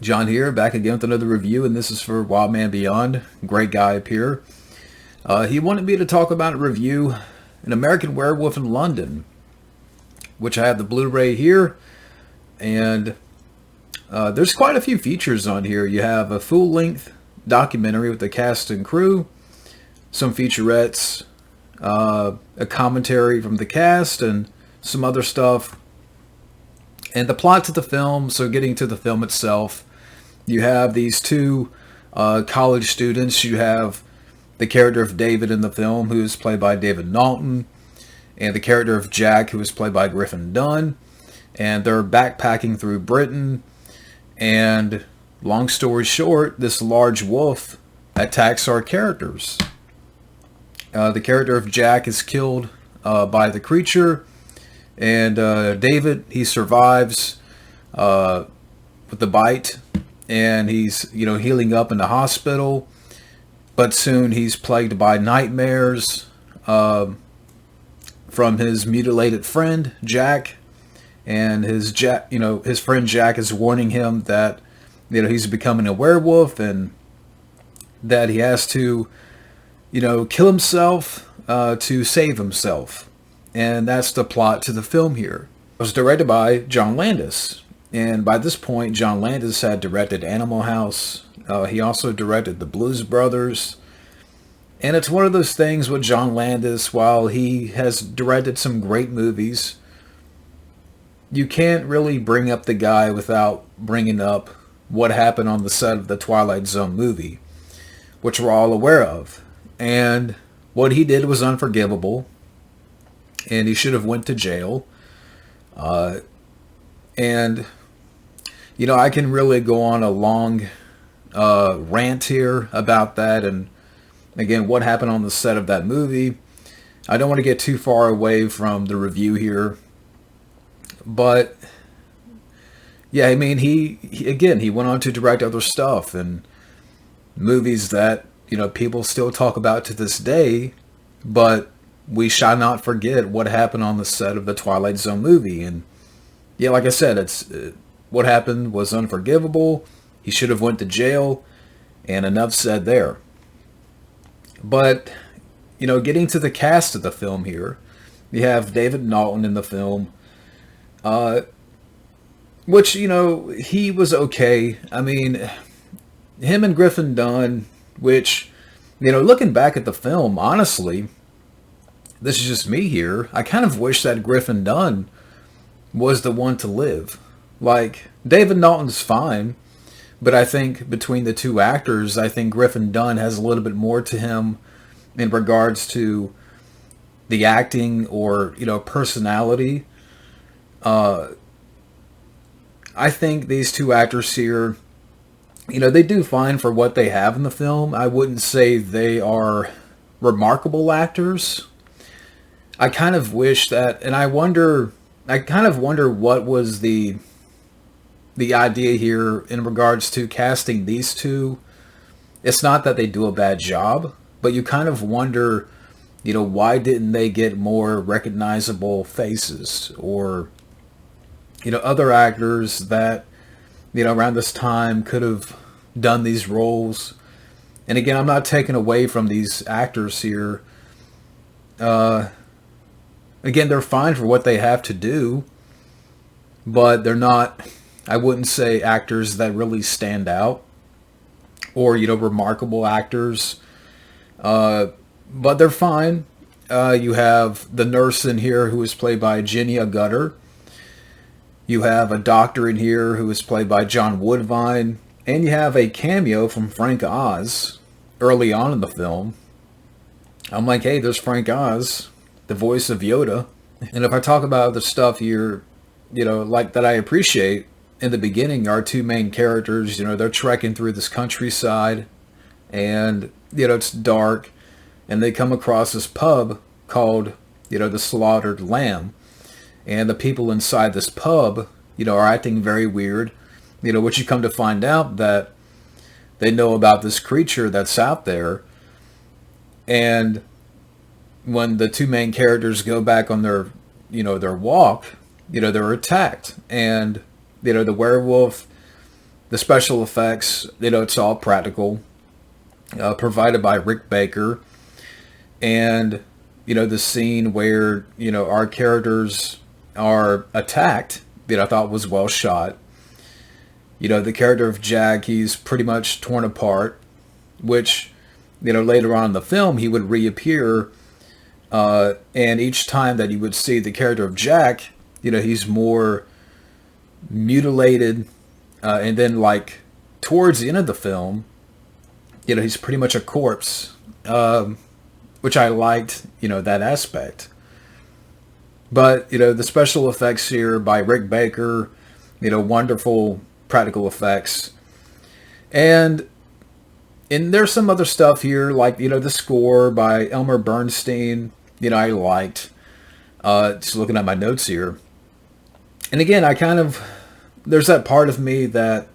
John here, back again with another review, and this is for Wildmanbeyond. Great guy up here. He wanted me to talk about a review, An American Werewolf in London, which I have the Blu-ray here, and there's quite a few features on here. You have a full-length documentary with the cast and crew, some featurettes, a commentary from the cast, and some other stuff. And the plot to the film, so getting to the film itself, you have these two college students. You have the character of David in the film, who is played by David Naughton, and the character of Jack, who is played by Griffin Dunne. And they're backpacking through Britain, and long story short, this large wolf attacks our characters. The character of Jack is killed by the creature, and David, he survives with the bite, and he's healing up in the hospital, but soon he's plagued by nightmares from his mutilated friend Jack, and his friend Jack is warning him that he's becoming a werewolf and that he has to kill himself to save himself. And that's the plot to the film here. It was directed by John Landis. And by this point, John Landis had directed Animal House. He also directed The Blues Brothers. And it's one of those things with John Landis, while he has directed some great movies, you can't really bring up the guy without bringing up what happened on the set of the Twilight Zone movie, which we're all aware of. And what he did was unforgivable, and he should have went to jail. And I can really go on a long rant here about that, and again, what happened on the set of that movie. I don't want to get too far away from the review here, but yeah, I mean, he went on to direct other stuff and movies that people still talk about to this day, but we shall not forget what happened on the set of the Twilight Zone movie. And yeah, like I said, what happened was unforgivable. He should have went to jail, and enough said there. But getting to the cast of the film here, you have David Naughton in the film, which he was okay. I mean, him and Griffin Dunne, which looking back at the film, honestly, this is just me here, I kind of wish that Griffin Dunne was the one to live. Like, David Naughton's fine, but I think between the two actors, I think Griffin Dunne has a little bit more to him in regards to the acting or, personality. I think these two actors here, they do fine for what they have in the film. I wouldn't say they are remarkable actors. I kind of wish that, and I kind of wonder what was the idea here in regards to casting these two. It's not that they do a bad job, but you kind of wonder, why didn't they get more recognizable faces, or, other actors that, around this time could have done these roles. And again, I'm not taking away from these actors here. Again, they're fine for what they have to do, but they're not, I wouldn't say, actors that really stand out or, remarkable actors. But they're fine. You have the nurse in here who is played by Jenny Gutter. You have a doctor in here who is played by John Woodvine. And you have a cameo from Frank Oz early on in the film. I'm like, hey, there's Frank Oz, the voice of Yoda. And if I talk about the stuff here, like that I appreciate, in the beginning, our two main characters, they're trekking through this countryside, and, it's dark, and they come across this pub called, the Slaughtered Lamb. And the people inside this pub, are acting very weird, which you come to find out that they know about this creature that's out there. And when the two main characters go back on their walk, they're attacked. And, the werewolf The special effects, it's all practical, provided by Rick Baker. And, the scene where, our characters are attacked, that I thought was well shot. The character of Jack, he's pretty much torn apart, which, later on in the film, he would reappear. And each time that you would see the character of Jack, he's more mutilated. And then, like, towards the end of the film, he's pretty much a corpse, which I liked, that aspect. But, the special effects here by Rick Baker, wonderful practical effects. And there's some other stuff here, like, the score by Elmer Bernstein, I liked. Just looking at my notes here. And again, there's that part of me that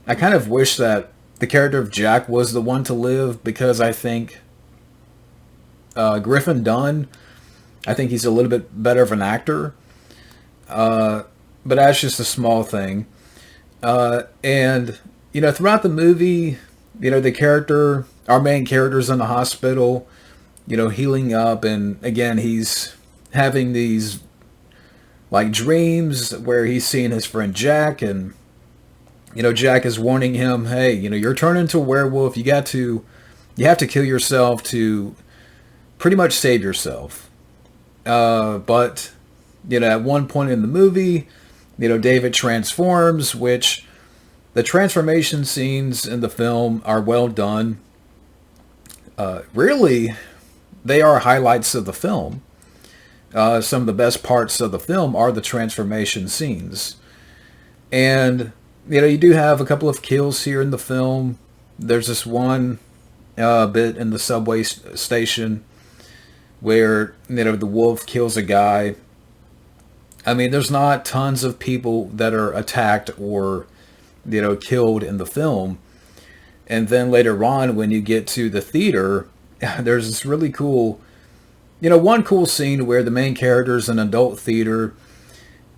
I kind of wish that the character of Jack was the one to live, because I think Griffin Dunne, I think he's a little bit better of an actor. But that's just a small thing. And, throughout the movie, our main character's in the hospital, healing up. And again, he's having these, like, dreams where he's seeing his friend Jack. And, Jack is warning him, hey, you're turning into a werewolf. You have to kill yourself to pretty much save yourself. But, at one point in the movie, David transforms, which the transformation scenes in the film are well done. Really, they are highlights of the film. Some of the best parts of the film are the transformation scenes. And, you do have a couple of kills here in the film. There's this one bit in the subway station where, the wolf kills a guy. I mean, there's not tons of people that are attacked or, killed in the film. And then later on, when you get to the theater, there's this really cool, one cool scene where the main character is in an adult theater,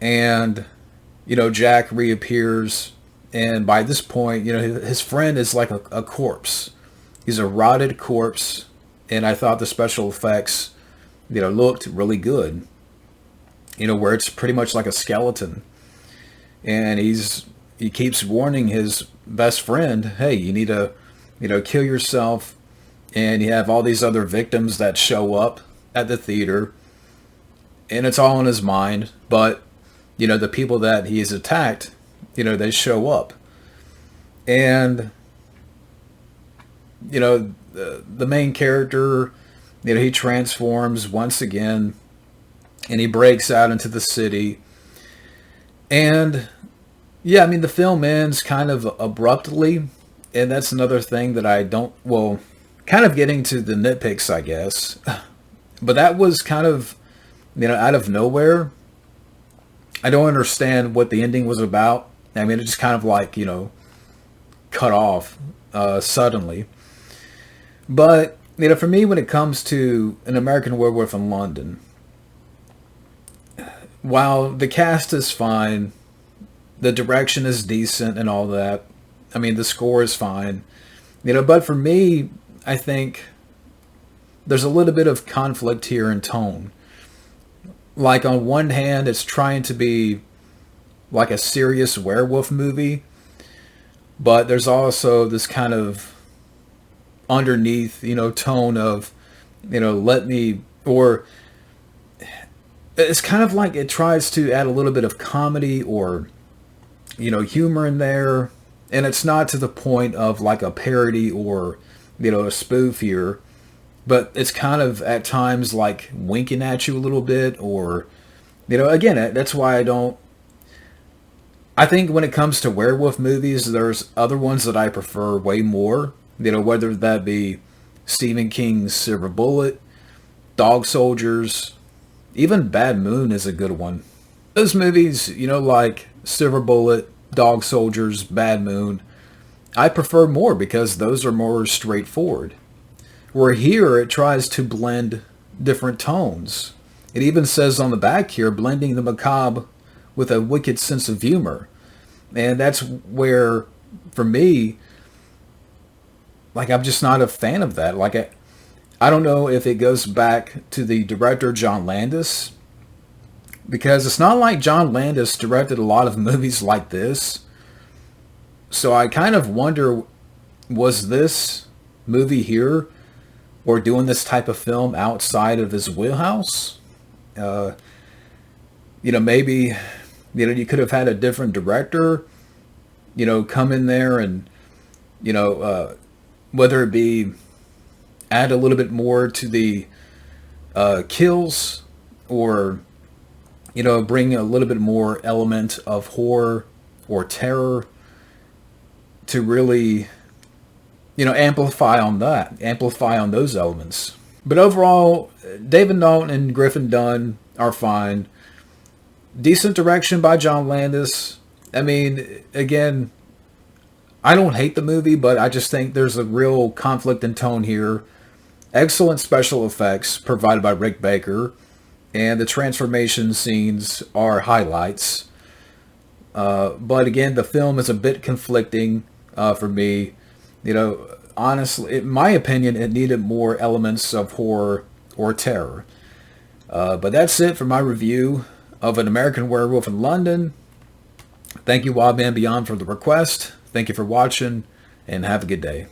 and, Jack reappears. And by this point, his friend is like a corpse. He's a rotted corpse. And I thought the special effects, looked really good. Where it's pretty much like a skeleton. And he keeps warning his best friend, hey, you need to, kill yourself. And you have all these other victims that show up at the theater. And it's all in his mind. But, the people that he has attacked, they show up. And, the main character, he transforms once again. And he breaks out into the city. And, yeah, I mean, the film ends kind of abruptly. And that's another thing that kind of getting to the nitpicks, I guess. But that was kind of, out of nowhere. I don't understand what the ending was about. I mean, it just kind of like, cut off suddenly. But, for me, when it comes to An American Werewolf in London, while the cast is fine, the direction is decent and all that, I mean, the score is fine, but for me, I think there's a little bit of conflict here in tone. Like, on one hand, it's trying to be like a serious werewolf movie, but there's also this kind of underneath, tone of, it's kind of like it tries to add a little bit of comedy or, humor in there. And it's not to the point of like a parody or, a spoof here. But it's kind of at times like winking at you a little bit. Or, again, that's why I think when it comes to werewolf movies, there's other ones that I prefer way more. Whether that be Stephen King's Silver Bullet, Dog Soldiers, even Bad Moon is a good one. Those movies, like Silver Bullet, Dog Soldiers, Bad Moon, I prefer more because those are more straightforward. Where here, it tries to blend different tones. It even says on the back here, blending the macabre with a wicked sense of humor. And that's where, for me, like, I'm just not a fan of that. Like, I don't know if it goes back to the director John Landis, because it's not like John Landis directed a lot of movies like this. So I kind of wonder, was this movie here, or doing this type of film, outside of his wheelhouse? Maybe, you could have had a different director, come in there and, whether it be add a little bit more to the kills, or, bring a little bit more element of horror or terror to really, amplify on those elements. But overall, David Naughton and Griffin Dunn are fine. Decent direction by John Landis. I mean, again, I don't hate the movie, but I just think there's a real conflict in tone here. Excellent special effects provided by Rick Baker, and the transformation scenes are highlights. But again, the film is a bit conflicting for me. Honestly, in my opinion, it needed more elements of horror or terror. But that's it for my review of An American Werewolf in London. Thank you, Wildman Beyond, for the request. Thank you for watching, and have a good day.